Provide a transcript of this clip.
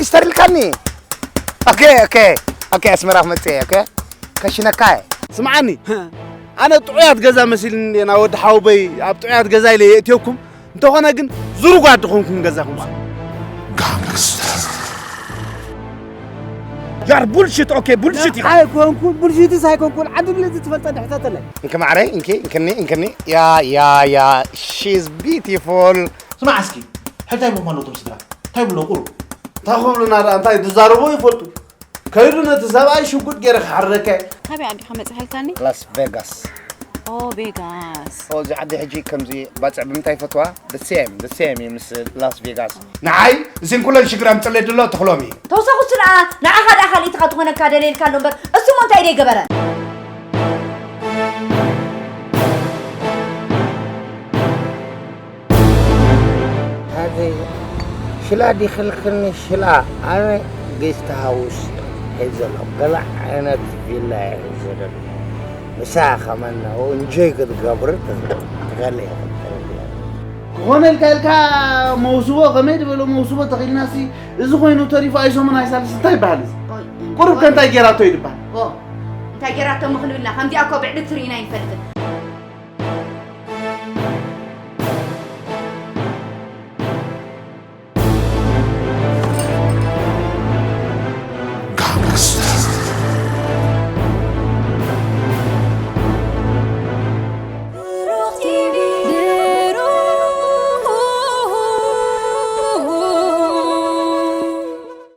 ستاريل كاني اوكي اسمع رحمتي اوكي كشنا كاي سمعني انا طعيات غزا مسيل انا ود حاوبي اب طعيات غزا لي يتيوكم انت هنا ግን زرو ጓድኹምኩም ገዛኹም يار بولشيت اوكي بولشيت هاي كونكول بولشيت هاي كونكول عدو اللي تفلت حتى تلا انك معري انكني يا شيز بيوتيفول اسمع عسكي حتى يبو مالو تمسدرا طيب لو قولوا تاخذ لنا انت تزاربوا يفلطوا كيرنا تسابعي شو قد غير حركه هابي عندي خمس هلكاني لاس فيغاس او فيغاس او زي عدي حجي كمزي باصع بمتاي فتوى ذا سيم يمس لاس فيغاس نعاي زين كل شجرام تلي دلو تخلومي توسخو سرعه نعخد اخلي تخطونا كادليل كان نمبر اسمو انت ايدي غبره هذه شلا دي خلقني شلا انا جيست هاوس هزل قلع انا فيلا هزل مساخه منا ونجي قد قبرت غلي هون الكالكا موسوبه غميد ولا موسوبه تقيلناسي اذا خوينو تريف ايسو من ايسالس تاي بالز قرب كان تاي جراتو يدبا انت جراتو مخلو لنا خمدي اكو بعد ترينا ينفلت